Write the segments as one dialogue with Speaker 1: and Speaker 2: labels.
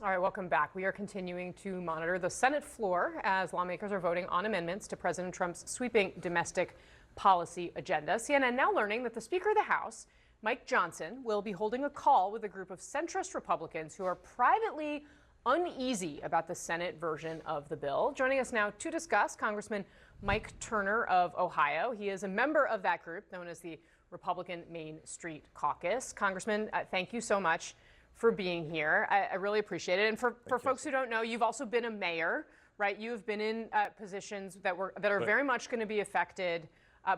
Speaker 1: All right, welcome back. We are continuing to monitor the Senate floor as lawmakers are voting on amendments to President Trump's sweeping domestic policy agenda. CNN now learning that the Speaker of the House, Mike Johnson, will be holding a call with a group of centrist Republicans who are privately uneasy about the Senate version of the bill. Joining us now to discuss, Congressman Mike Turner of Ohio. He is a member of that group known as the Republican Main Street Caucus. Congressman, thank you so much for being here. I really appreciate it. And for folks who don't know, you've also been a mayor, right? You've been in positions that are very much going to be affected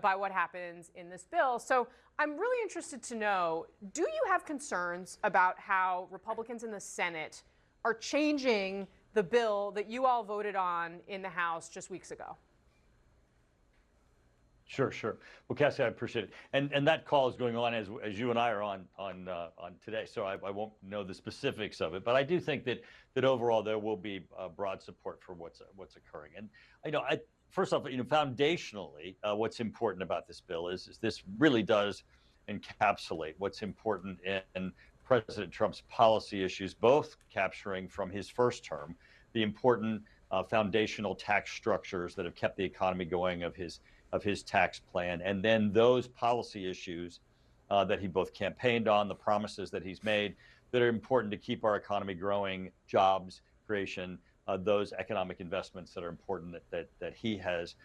Speaker 1: by what happens in this bill. So I'm really interested to know, do you have concerns about how Republicans in the Senate are changing the bill that you all voted on in the House just weeks ago?
Speaker 2: Sure. Well, Cassie, I appreciate it. And that call is going on as you and I are on today, so I won't know the specifics of it. But I do think that overall there will be broad support for what's occurring. And first off, foundationally, what's important about this bill is this really does encapsulate what's important in President Trump's policy issues, both capturing from his first term the important foundational tax structures that have kept the economy going of his tax plan, and then those policy issues that he both campaigned on, the promises that he's made that are important to keep our economy growing, jobs creation, those economic investments that are important that he has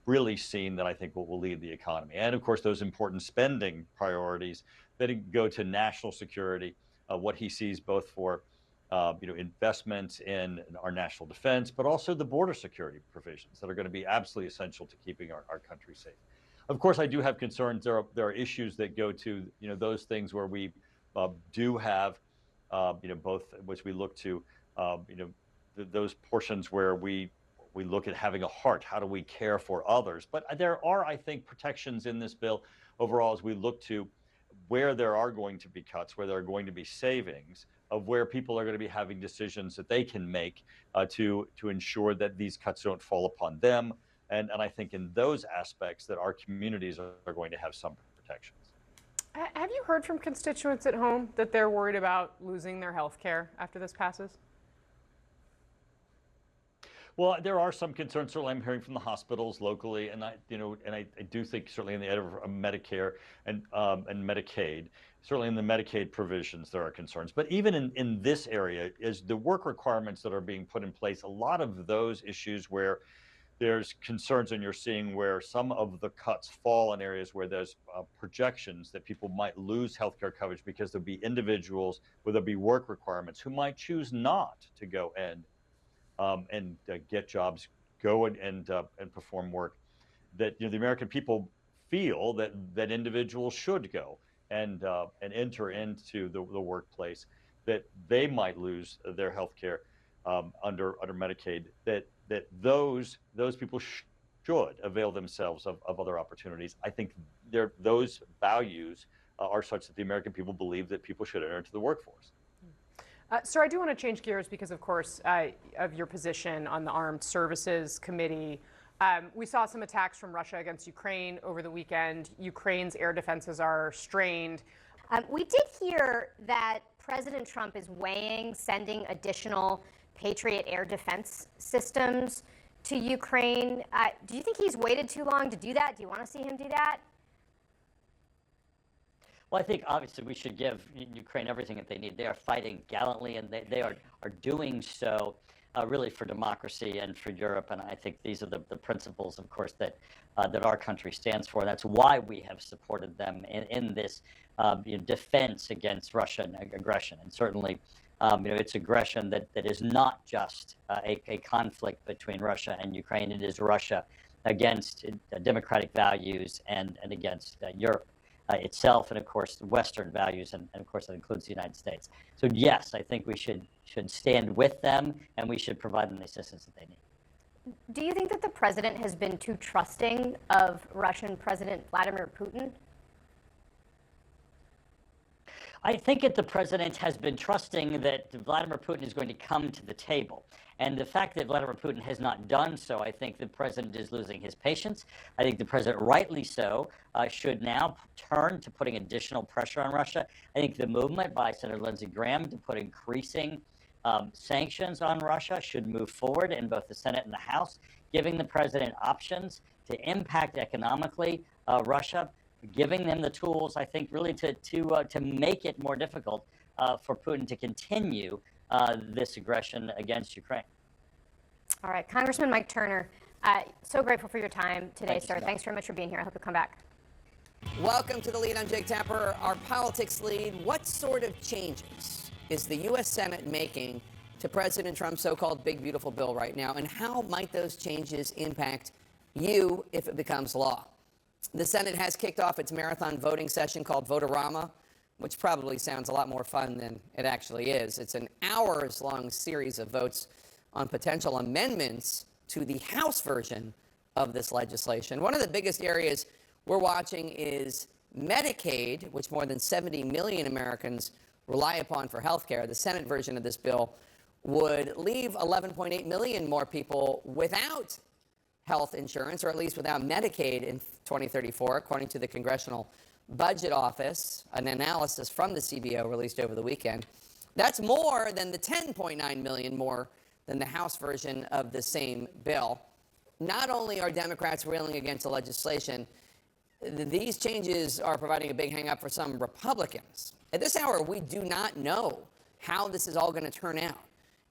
Speaker 2: really seen that I think will lead the economy. And of course, those important spending priorities that go to national security, what he sees both for investments in our national defense, but also the border security provisions that are going to be absolutely essential to keeping our country safe. Of course, I do have concerns. There are issues that go to those things where we do have both, which we look to those portions where we look at having a heart. How do we care for others? But there are, I think, protections in this bill overall as we look to where there are going to be cuts, where there are going to be savings, of where people are going to be having decisions that they can make to ensure that these cuts don't fall upon them. And I think in those aspects that our communities are going to have some protections.
Speaker 1: Have you heard from constituents at home that they're worried about losing their health care after this passes?
Speaker 2: Well, there are some concerns. Certainly, I'm hearing from the hospitals locally, and I do think certainly in the area of Medicare and Medicaid, certainly in the Medicaid provisions, there are concerns. But even in this area, is the work requirements that are being put in place, a lot of those issues where there's concerns, and you're seeing where some of the cuts fall in areas where there's projections that people might lose healthcare coverage because there'll be individuals where there'll be work requirements who might choose not to go and get jobs, go and perform work, that the American people feel that individuals should go and enter into the workplace, that they might lose their health care under Medicaid, that those people should avail themselves of other opportunities. I think those values are such that the American people believe that people should enter into the workforce.
Speaker 1: Sir, I do want to change gears because, of course, of your position on the Armed Services Committee. We saw some attacks from Russia against Ukraine over the weekend. Ukraine's air defenses are strained.
Speaker 3: We did hear that President Trump is weighing sending additional Patriot air defense systems to Ukraine. Do you think he's waited too long to do that? Do you want to see him do that?
Speaker 4: Well, I think obviously we should give Ukraine everything that they need. They are fighting gallantly, and they are doing so really for democracy and for Europe. And I think these are the principles, of course, that our country stands for. And that's why we have supported them in this defense against Russian aggression. And certainly, it's aggression that is not just a conflict between Russia and Ukraine. It is Russia against democratic values and against Europe itself, and of course Western values, and of course that includes the United States. So yes, I think we should stand with them, and we should provide them the assistance that they need.
Speaker 3: Do you think that the president has been too trusting of Russian President Vladimir Putin?
Speaker 4: I think that the president has been trusting that Vladimir Putin is going to come to the table. And the fact that Vladimir Putin has not done so, I think the president is losing his patience. I think the president, rightly so, should now turn to putting additional pressure on Russia. I think the movement by Senator Lindsey Graham to put increasing Sanctions on Russia should move forward in both the Senate and the House, giving the president options to impact economically Russia, giving them the tools, I think, really to make it more difficult for Putin to continue this aggression against Ukraine.
Speaker 3: All right, Congressman Mike Turner, so grateful for your time today,
Speaker 4: Thank you,
Speaker 3: sir.
Speaker 4: Scott.
Speaker 3: Thanks very much for being here. I hope you'll come back.
Speaker 5: Welcome to The Lead. I'm Jake Tapper. Our politics lead. What sort of changes is the U.S. Senate making to President Trump's so-called big, beautiful bill right now? And how might those changes impact you if it becomes law? The Senate has kicked off its marathon voting session called Votorama, which probably sounds a lot more fun than it actually is. It's an hours-long series of votes on potential amendments to the House version of this legislation. One of the biggest areas we're watching is Medicaid, which more than 70 million Americans rely upon for health care. The Senate version of this bill would leave 11.8 million more people without health insurance, or at least without Medicaid in 2034, according to the Congressional Budget Office, an analysis from the CBO released over the weekend. That's more than the 10.9 million more than the House version of the same bill. Not only are Democrats railing against the legislation, these changes are providing a big hang-up for some Republicans. At this hour, we do not know how this is all going to turn out.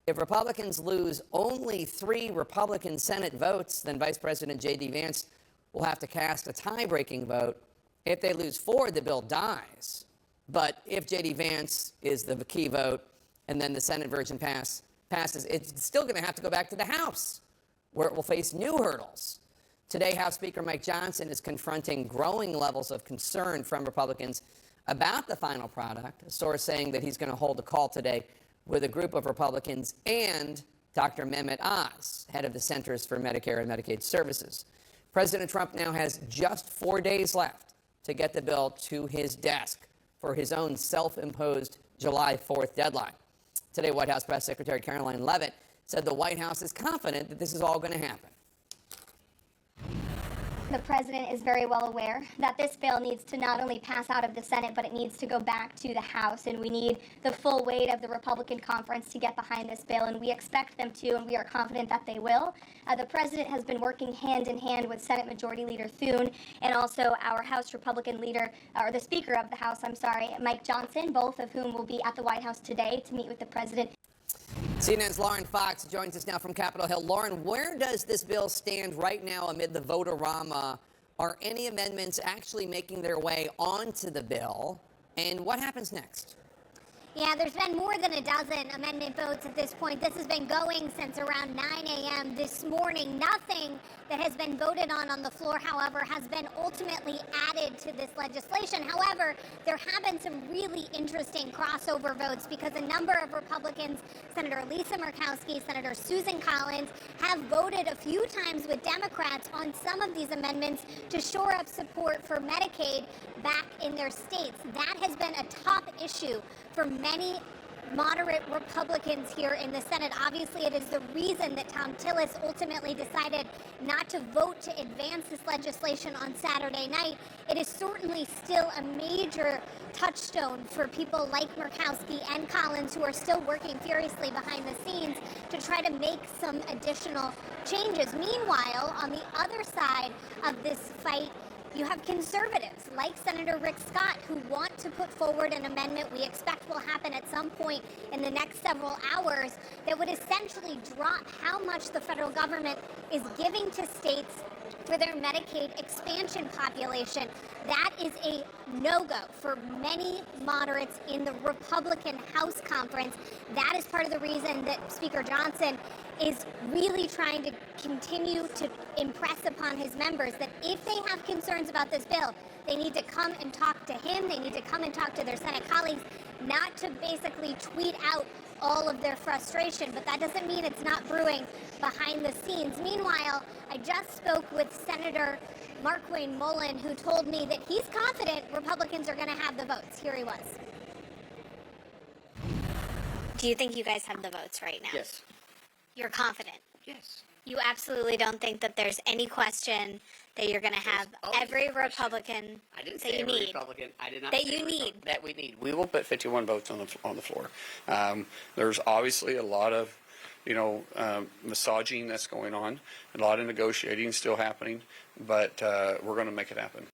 Speaker 5: If Republicans lose only 3 Republican Senate votes, then Vice President J.D. Vance will have to cast a tie-breaking vote. If they lose 4, the bill dies. But if J.D. Vance is the key vote and then the Senate version passes, it's still going to have to go back to the House, where it will face new hurdles. Today, House Speaker Mike Johnson is confronting growing levels of concern from Republicans about the final product, a source saying that he's going to hold a call today with a group of Republicans and Dr. Mehmet Oz, head of the Centers for Medicare and Medicaid Services. President Trump now has just 4 days left to get the bill to his desk for his own self-imposed July 4th deadline. Today, White House Press Secretary Caroline Leavitt said the White House is confident that this is all going to happen.
Speaker 6: The president is very well aware that this bill needs to not only pass out of the Senate, but it needs to go back to the House, and we need the full weight of the Republican conference to get behind this bill, and we expect them to, and we are confident that they will. The president has been working hand in hand with Senate Majority Leader Thune and also our House Republican leader, or the Speaker of the House, Mike Johnson, both of whom will be at the White House today to meet with the president.
Speaker 5: CNN's Lauren Fox joins us now from Capitol Hill. Lauren, where does this bill stand right now amid the Votorama? Are any amendments actually making their way onto the bill? And what happens next?
Speaker 7: Yeah, there's been more than a dozen amendment votes at this point. This has been going since around 9 a.m. this morning. Nothing that has been voted on the floor, however, has been ultimately added to this legislation. However, there have been some really interesting crossover votes because a number of Republicans, Senator Lisa Murkowski, Senator Susan Collins, have voted a few times with Democrats on some of these amendments to shore up support for Medicaid back in their states. That has been a top issue for many moderate Republicans here in the Senate. Obviously, it is the reason that Tom Tillis ultimately decided not to vote to advance this legislation on Saturday night. It is certainly still a major touchstone for people like Murkowski and Collins, who are still working furiously behind the scenes to try to make some additional changes. Meanwhile, on the other side of this fight, you have conservatives like Senator Rick Scott who want to put forward an amendment we expect will happen at some point in the next several hours that would essentially drop how much the federal government is giving to states for their Medicaid expansion population. That is a no-go for many moderates in the Republican House conference. That is part of the reason that Speaker Johnson is really trying to continue to impress upon his members that if they have concerns about this bill, they need to come and talk to him. They need to come and talk to their Senate colleagues, not to basically tweet out all of their frustration. But that doesn't mean it's not brewing behind the scenes. Meanwhile, I just spoke with Senator Markwayne Mullin, who told me that he's confident Republicans are going to have the votes. Here he was.
Speaker 8: Do you think you guys have the votes right now?
Speaker 5: Yes.
Speaker 8: You're confident?
Speaker 5: Yes.
Speaker 7: You absolutely don't think that there's any question that you're going to have every Republican
Speaker 5: I didn't
Speaker 7: that
Speaker 5: say
Speaker 7: you
Speaker 5: every
Speaker 7: need.
Speaker 5: Republican. I did not
Speaker 7: That
Speaker 5: say
Speaker 7: you
Speaker 5: every
Speaker 7: need.
Speaker 5: Republican. That we need.
Speaker 8: We will put 51 votes on the floor. There's obviously a lot of, massaging that's going on, a lot of negotiating still happening, but we're going to make it happen.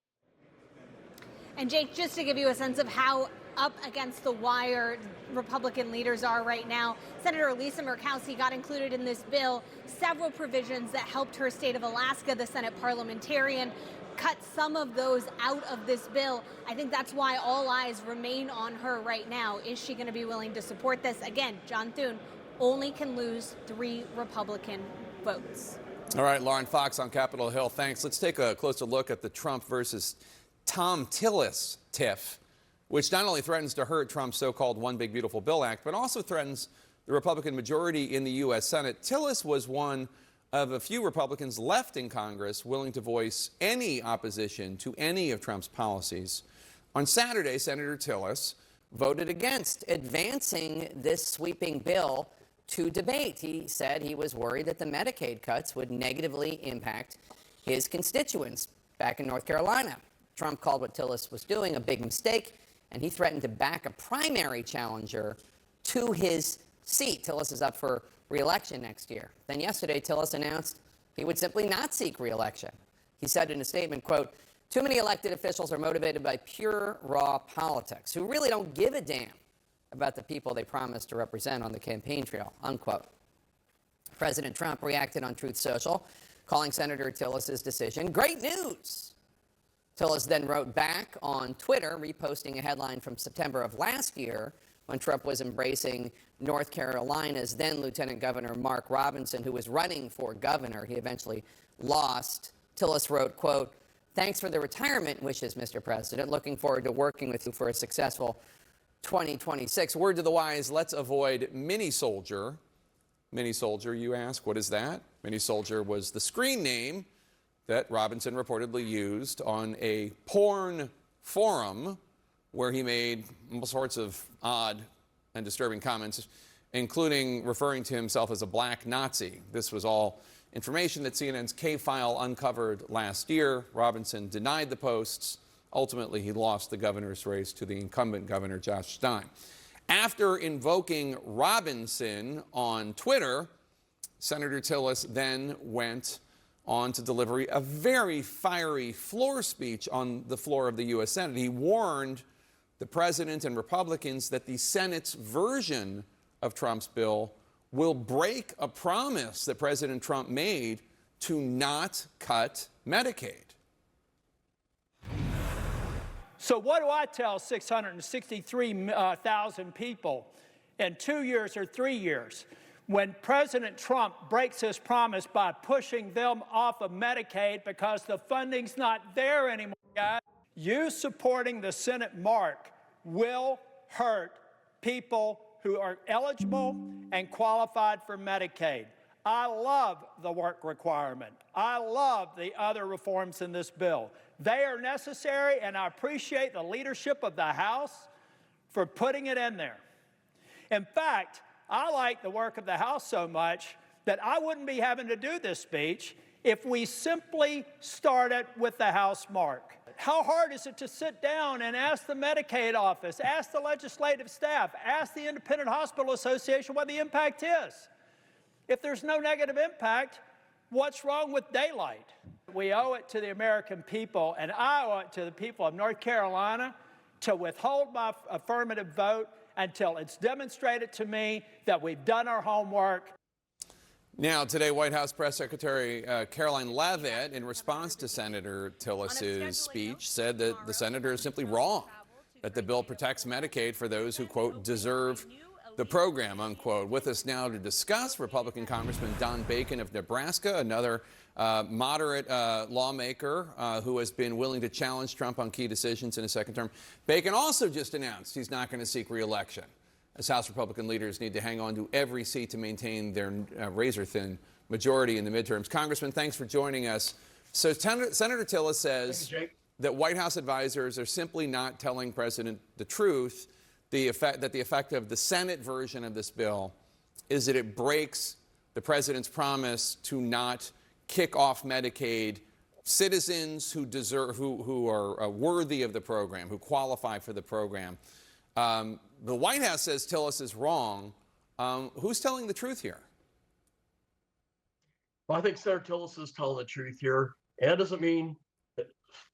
Speaker 9: And Jake, just to give you a sense of how up against the wire Republican leaders are right now, Senator Lisa Murkowski got included in this bill several provisions that helped her state of Alaska, the Senate parliamentarian, cut some of those out of this bill. I think that's why all eyes remain on her right now. Is she going to be willing to support this? Again, John Thune only can lose 3 Republican votes.
Speaker 10: All right, Lauren Fox on Capitol Hill, thanks. Let's take a closer look at the Trump versus Tom Tillis tiff, which not only threatens to hurt Trump's so-called One Big Beautiful Bill Act, but also threatens the Republican majority in the U.S. Senate. Tillis was one of a few Republicans left in Congress willing to voice any opposition to any of Trump's policies. On Saturday, Senator Tillis
Speaker 5: Voted against advancing this sweeping bill to debate. He said he was worried that the Medicaid cuts would negatively impact his constituents back in North Carolina. Trump called what Tillis was doing a big mistake, and he threatened to back a primary challenger to his seat. Tillis is up for re-election next year. Then yesterday, Tillis announced he would simply not seek re-election. He said in a statement, quote, "Too many elected officials are motivated by pure, raw politics who really don't give a damn about the people they promised to represent on the campaign trail," unquote. President Trump reacted on Truth Social, calling Senator Tillis' decision great news. Tillis then wrote back on Twitter, reposting a headline from September of last year when Trump was embracing North Carolina's then Lieutenant Governor Mark Robinson, who was running for governor. He eventually lost. Tillis wrote, quote, "Thanks for the retirement wishes, Mr. President. Looking forward to working with you for a successful 2026.
Speaker 10: Word to the wise, let's avoid Mini Soldier. Mini Soldier, you ask, what is that? Mini Soldier was the screen name that Robinson reportedly used on a porn forum where he made all sorts of odd and disturbing comments, including referring to himself as a black Nazi. This was all information that CNN's K-File uncovered last year. Robinson denied the posts. Ultimately, he lost the governor's race to the incumbent governor, Josh Stein. After invoking Robinson on Twitter, Senator Tillis then went on to deliver a very fiery floor speech on the floor of the U.S. Senate. He warned the president and Republicans that the Senate's version of Trump's bill will break a promise that President Trump made to not cut Medicaid.
Speaker 11: So what do I tell 663,000 people in 2 years or 3 years when President Trump breaks his promise by pushing them off of Medicaid because the funding's not there anymore, guys? You supporting the Senate mark will hurt people who are eligible and qualified for Medicaid. I love the work requirement. I love the other reforms in this bill. They are necessary, and I appreciate the leadership of the House for putting it in there. In fact, I like the work of the House so much that I wouldn't be having to do this speech if we simply started with the House mark. How hard is it to sit down and ask the Medicaid office, ask the legislative staff, ask the Independent Hospital Association what the impact is? If there's no negative impact, what's wrong with daylight? We owe it to the American people, and I owe it to the people of North Carolina to withhold my affirmative vote until it's demonstrated to me that we've done our homework.
Speaker 10: Now, today, White House Press Secretary Caroline Leavitt, in response to Senator Tillis' speech, said that the senator is simply wrong, that the bill protects Medicaid for those who, quote, deserve the program, unquote. With us now to discuss, Republican Congressman Don Bacon of Nebraska, another moderate lawmaker who has been willing to challenge Trump on key decisions in his second term. Bacon also just announced he's not going to seek re-election, as House Republican leaders need to hang on to every seat to maintain their razor-thin majority in the midterms. Congressman, thanks for joining us. So Senator Tillis says that White House advisors are simply not telling President the truth, the effect of the Senate version of this bill is that it breaks the president's promise to not kick off Medicaid. Citizens who deserve, who are worthy of the program, who qualify for the program. The White House says TILLIS is wrong. Who's telling the truth here?
Speaker 12: Well, I think Senator TILLIS is telling the truth here. And that doesn't mean that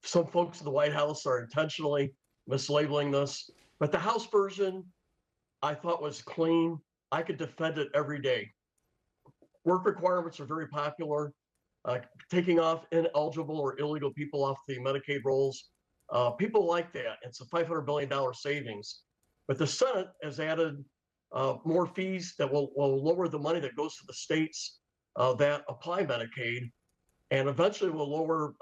Speaker 12: some folks in the White House are intentionally mislabeling this. But the House version, I thought, was clean. I could defend it every day. Work requirements are very popular. Taking off ineligible or illegal people off the Medicaid rolls. People like that. It's a $500 billion savings. But the Senate has added more fees that will lower the money that goes to the states that apply Medicaid, and eventually will lower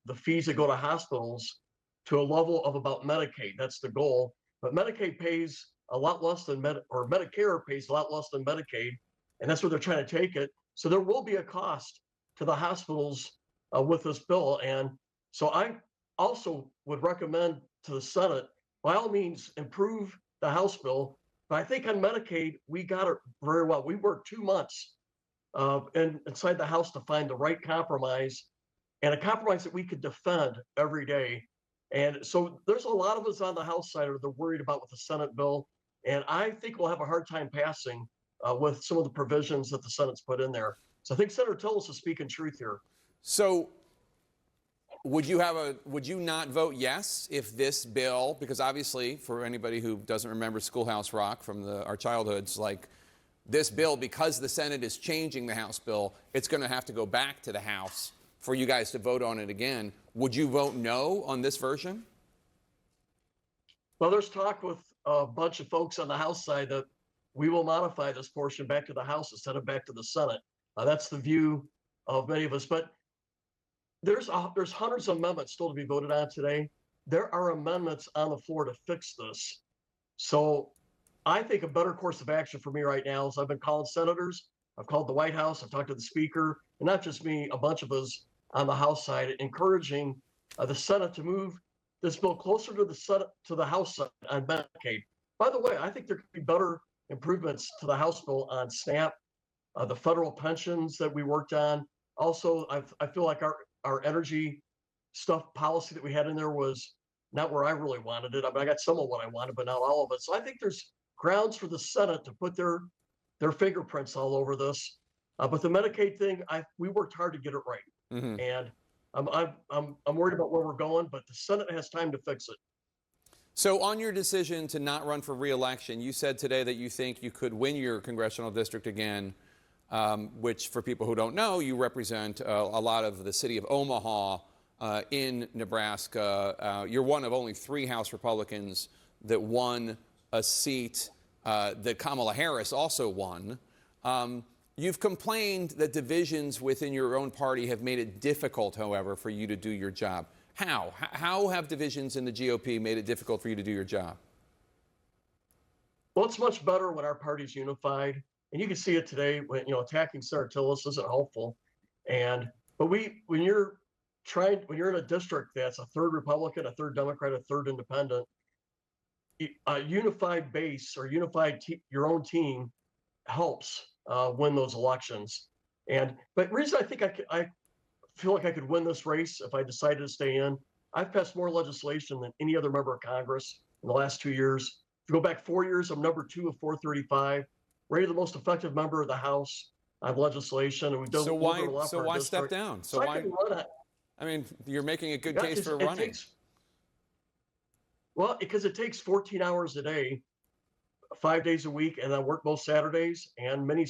Speaker 12: the fees that go to hospitals to a level of about Medicaid. That's the goal. But Medicaid pays a lot less than Medicare pays a lot less than Medicaid, and that's where they're trying to take it. So there will be a cost to the hospitals with this bill. And so I also would recommend to the Senate, by all means, improve the House bill. But I think on Medicaid, we got it very well. We worked 2 months inside the House to find the right compromise, and a compromise that we could defend every day. And so there's a lot of us on the House side that are worried about with the Senate bill. And I think we'll have a hard time passing with some of the provisions that the Senate's put in there. So I think Senator TILLIS is speaking truth here.
Speaker 10: So would you not vote yes if this bill, because obviously for anybody who doesn't remember Schoolhouse Rock from our childhoods, like this bill, because the Senate is changing the House bill, it's going to have to go back to the House for you guys to vote on it again. Would you vote no on this version?
Speaker 12: Well, there's talk with a bunch of folks on the House side that we will modify this portion back to the House instead of back to the Senate. That's the view of many of us. But there's hundreds of amendments still to be voted on today. There are amendments on the floor to fix this. So I think a better course of action for me right now is I've been calling senators, I've called the White House, I've talked to the Speaker, and not just me, a bunch of us on the House side, encouraging the Senate to move this bill closer to the Senate, to the House side on Medicaid. By the way, I think there could be better improvements to the House bill on SNAP, the federal pensions that we worked on. Also, I feel like our energy stuff policy that we had in there was not where I really wanted it. I mean, I got some of what I wanted, but not all of it. So I think there's grounds for the Senate to put their fingerprints all over this. But the Medicaid thing, we worked hard to get it right. Mm-hmm. And I'm worried about where we're going, but the Senate has time to fix it.
Speaker 10: So on your decision to not run for re-election, you said today that you think you could win your congressional district again, which for people who don't know, you represent a lot of the city of Omaha in Nebraska. You're one of only 3 House Republicans that won a seat that Kamala Harris also won. You've complained that divisions within your own party have made it difficult, however, for you to do your job. How? How have divisions in the GOP made it difficult for you to do your job?
Speaker 12: Well, it's much better when our party's unified. And you can see it today when, attacking Senator TILLIS isn't helpful. But when you're in a district that's a third Republican, a third Democrat, a third independent, a unified base or your own team helps win those elections. But the reason I think I feel like I could win this race if I decided to stay in, I've passed more legislation than any other member of Congress in the last 2 years. If you go back 4 years, I'm number 2 of 435. Rated the most effective member of the House on legislation, and we've done a lot for our
Speaker 10: why
Speaker 12: district.
Speaker 10: Step down? So why? I mean, you're making a good case for running.
Speaker 12: Well, because it takes 14 hours a day, 5 days a week, and I work both Saturdays and many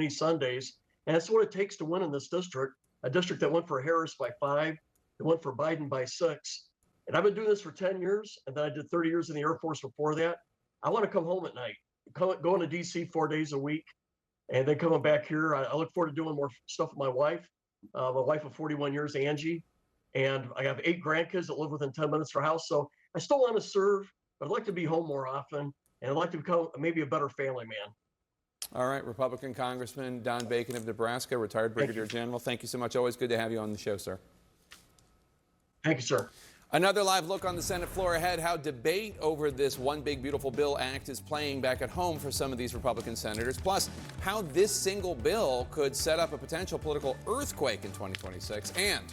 Speaker 12: Sundays, and that's what it takes to win in this district. A district that went for Harris by 5, that went for Biden by 6. And I've been doing this for 10 years, and then I did 30 years in the Air Force before that. I want to come home at night, going to D.C. 4 days a week, and then coming back here. I look forward to doing more stuff with my wife of 41 years, Angie, and I have 8 grandkids that live within 10 minutes of our house. So I still want to serve, but I'd like to be home more often, and I'd like to become maybe a better family man.
Speaker 10: All right, Republican Congressman Don Bacon of Nebraska, retired Brigadier General. Thank you so much. Always good to have you on the show, sir.
Speaker 12: Thank you, sir.
Speaker 10: Another live look on the Senate floor ahead, how debate over this One Big Beautiful Bill Act is playing back at home for some of these Republican senators, plus how this single bill could set up a potential political earthquake in 2026, and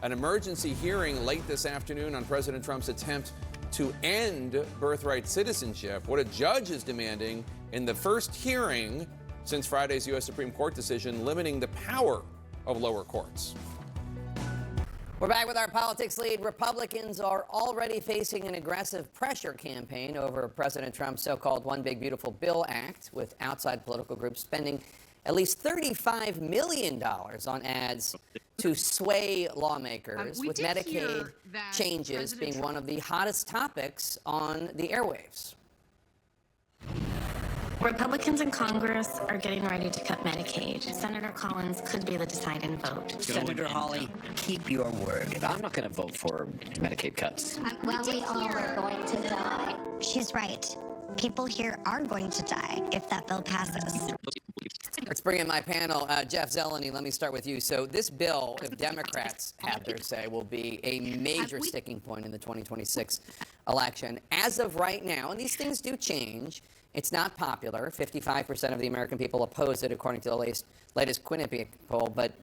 Speaker 10: an emergency hearing late this afternoon on President Trump's attempt to end birthright citizenship, what a judge is demanding in the first hearing since Friday's U.S. Supreme Court decision limiting the power of lower courts.
Speaker 5: We're back with our politics lead. Republicans are already facing an aggressive pressure campaign over President Trump's so-called One Big Beautiful Bill Act, with outside political groups spending at least $35 million on ads to sway lawmakers, with Medicaid changes being one of the hottest topics on the airwaves.
Speaker 13: Republicans in Congress are getting ready to cut Medicaid. Senator Collins could be the deciding vote.
Speaker 14: Senator Hawley, keep your word. I'm not going to vote for Medicaid cuts.
Speaker 6: Well, we all are going to die.
Speaker 15: She's right. People here are going to die if that bill passes.
Speaker 5: Let's bring in my panel. Jeff Zeleny, let me start with you. So this bill, if Democrats have their say, will be a major sticking point in the 2026 election. As of right now, and these things do change, it's not popular. 55% of the American people oppose it, according to the latest Quinnipiac poll, but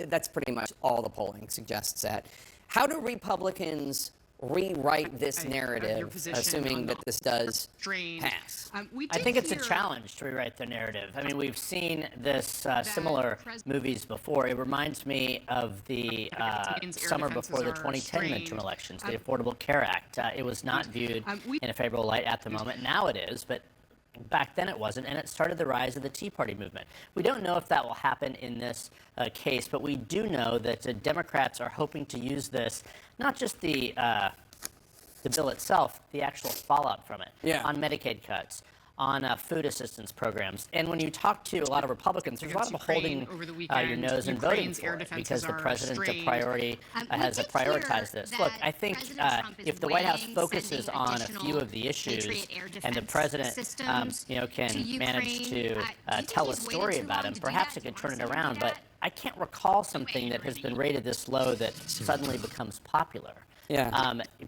Speaker 5: that's pretty much all the polling suggests that. How do Republicans rewrite this narrative, assuming that this does pass?
Speaker 4: I think it's a challenge to rewrite the narrative. I mean, we've seen this similar movies before. It reminds me of the summer before the 2010 midterm elections, the Affordable Care Act. It was not viewed in a favorable light at the moment. Now it is, but back then it wasn't, and it started the rise of the Tea Party movement. We don't know if that will happen in this case, but we do know that Democrats are hoping to use this, not just the bill itself, the actual fallout from it, on Medicaid cuts, on food assistance programs. And when you talk to a lot of Republicans, there's a lot of holding your nose and voting for it because the president's has prioritized this. Look, I think if the White House focuses on a few of the issues and the president can manage to tell a story about him, perhaps it could turn it around. But I can't recall something that has been rated this low that suddenly becomes popular.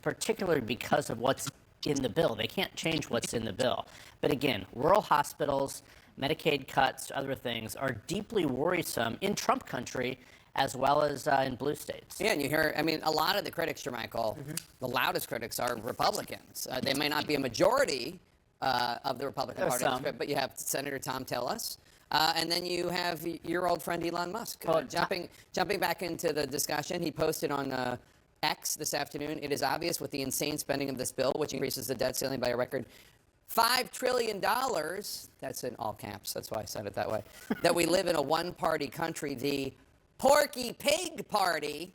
Speaker 4: Particularly because of what's in the bill. They can't change what's in the bill. But again, rural hospitals, Medicaid cuts, other things are deeply worrisome in Trump country as well as in blue states.
Speaker 5: Yeah, and you hear, I mean, a lot of the critics, Jermichael, the loudest critics are Republicans. They may not be a majority of the Republican Party, but you have Senator Tom Tillis. And then you have your old friend Elon Musk. Jumping back into the discussion, he posted on X this afternoon, it is obvious with the insane spending of this bill, which increases the debt ceiling by a record $5 trillion, that's in all caps, that's why I said it that way, that we live in a one-party country, the Porky Pig Party.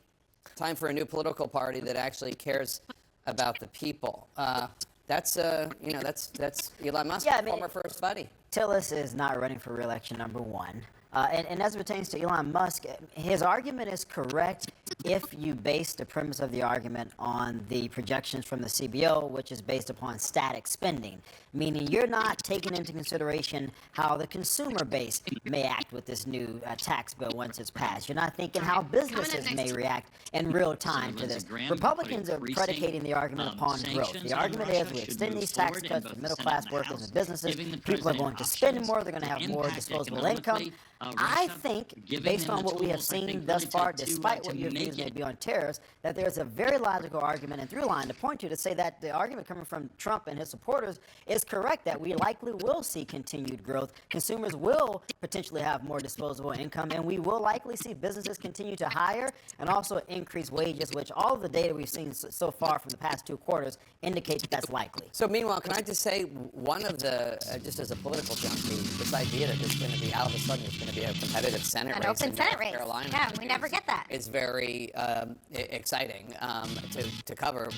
Speaker 5: Time for a new political party that actually cares about the people. That's Elon Musk, former first buddy.
Speaker 16: Tillis is not running for re-election, number one. And as it pertains to Elon Musk, his argument is correct if you base the premise of the argument on the projections from the CBO, which is based upon static spending, meaning you're not taking into consideration how the consumer base may act with this new tax bill once it's passed. You're not thinking how businesses may react in real time to this. Republicans are predicating the argument upon growth. The argument is we extend these tax cuts to middle-class workers and businesses. People are going to spend more. They're going to have more disposable income. I think, based on what we have seen thus far, despite what your views may be on tariffs, that there's a very logical argument and through line to point to say that the argument coming from Trump and his supporters is correct, that we likely will see continued growth. Consumers will potentially have more disposable income, and we will likely see businesses continue to hire and also increase wages, which all of the data we've seen so far from the past 2 quarters indicate that that's likely.
Speaker 5: So meanwhile, can I just say, one of the, just as a political junkie, this idea that there's going to be, all of a sudden, there's going to be a competitive Senate race
Speaker 3: open
Speaker 5: in
Speaker 3: Senate
Speaker 5: North
Speaker 3: race.
Speaker 5: Carolina.
Speaker 3: Yeah, we never get that.
Speaker 5: It's very exciting to cover.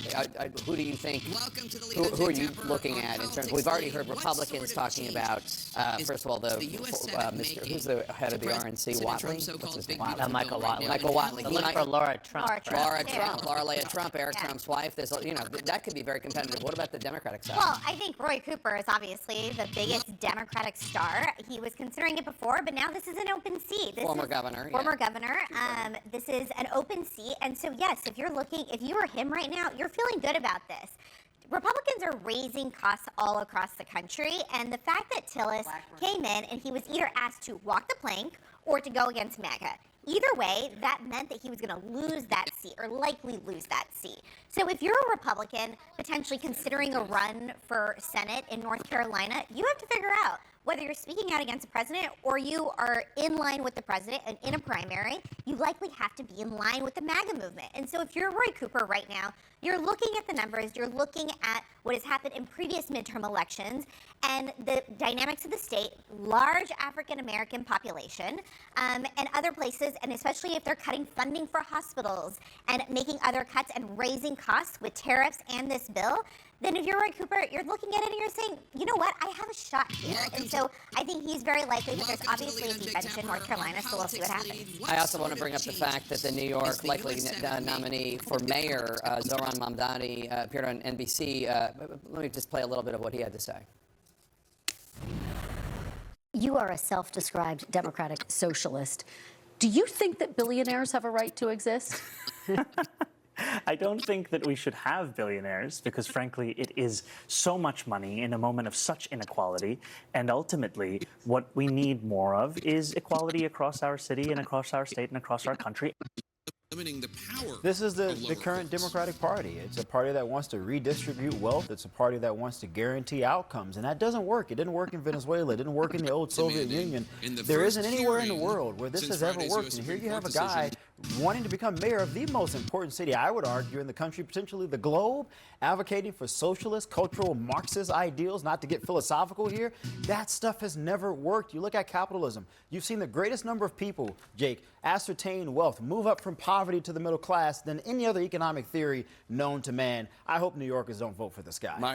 Speaker 5: Who do you think, who are you looking at in terms, we've already heard Republicans talking about, first of all, who's the head of the RNC, Watley? What's his name?
Speaker 4: Michael Watley.
Speaker 5: Michael Watley.
Speaker 4: Look for Laura Trump.
Speaker 5: Laura Leah Trump, Eric Trump's wife. There's, that could be very competitive. What about the Democratic side?
Speaker 3: Well, I think Roy Cooper is obviously the biggest Democratic star. He was considering it before, but now this
Speaker 7: this is an open seat.
Speaker 5: Former governor.
Speaker 7: Former governor. This is an open seat. And so, yes, if you are him right now, you're feeling good about this. Republicans are raising costs all across the country, and the fact that TILLIS came in and he was either asked to walk the plank or to go against MAGA. Either way, that meant that he was going to lose that seat, or likely lose that seat. So if you're a Republican potentially considering a run for Senate in North Carolina, you have to figure out whether you're speaking out against the president or you are in line with the president and in a primary. You likely have to be in line with the MAGA movement. And so if you're Roy Cooper right now, you're looking at the numbers, you're looking at what has happened in previous midterm elections and the dynamics of the state, large African-American population, and other places, and especially if they're cutting funding for hospitals and making other cuts and raising costs with tariffs and this bill, then if you're Roy Cooper, you're looking at it and you're saying, you know what, I have a shot here. And so I think he's very likely, but there's obviously a deep bench in North Carolina, so we'll see what happens.
Speaker 5: I also want to bring up the fact that the New York likely nominee for mayor, Zohran Mamdani, appeared on NBC. Let me just play a little bit of what he had to say.
Speaker 17: You are a self-described democratic socialist. Do you think that billionaires have a right to exist?
Speaker 18: I don't think that we should have billionaires because, frankly, it is so much money in a moment of such inequality. And ultimately, what we need more of is equality across our city and across our state and across our country.
Speaker 19: Limiting the power.
Speaker 20: This is the current Democratic Party. It's a party that wants to redistribute wealth. It's a party that wants to guarantee outcomes. And that doesn't work. It didn't work in Venezuela. It didn't work in the old Soviet Union. There isn't anywhere in the world where this has ever worked. And here you have a guy wanting to become mayor of the most important city, I would argue, in the country, potentially the globe, advocating for socialist, cultural, Marxist ideals, not to get philosophical here. That stuff has never worked. You look at capitalism. You've seen the greatest number of people, Jake, ascertain wealth, move up from poverty to the middle class than any other economic theory known to man. I hope New Yorkers don't vote for this guy.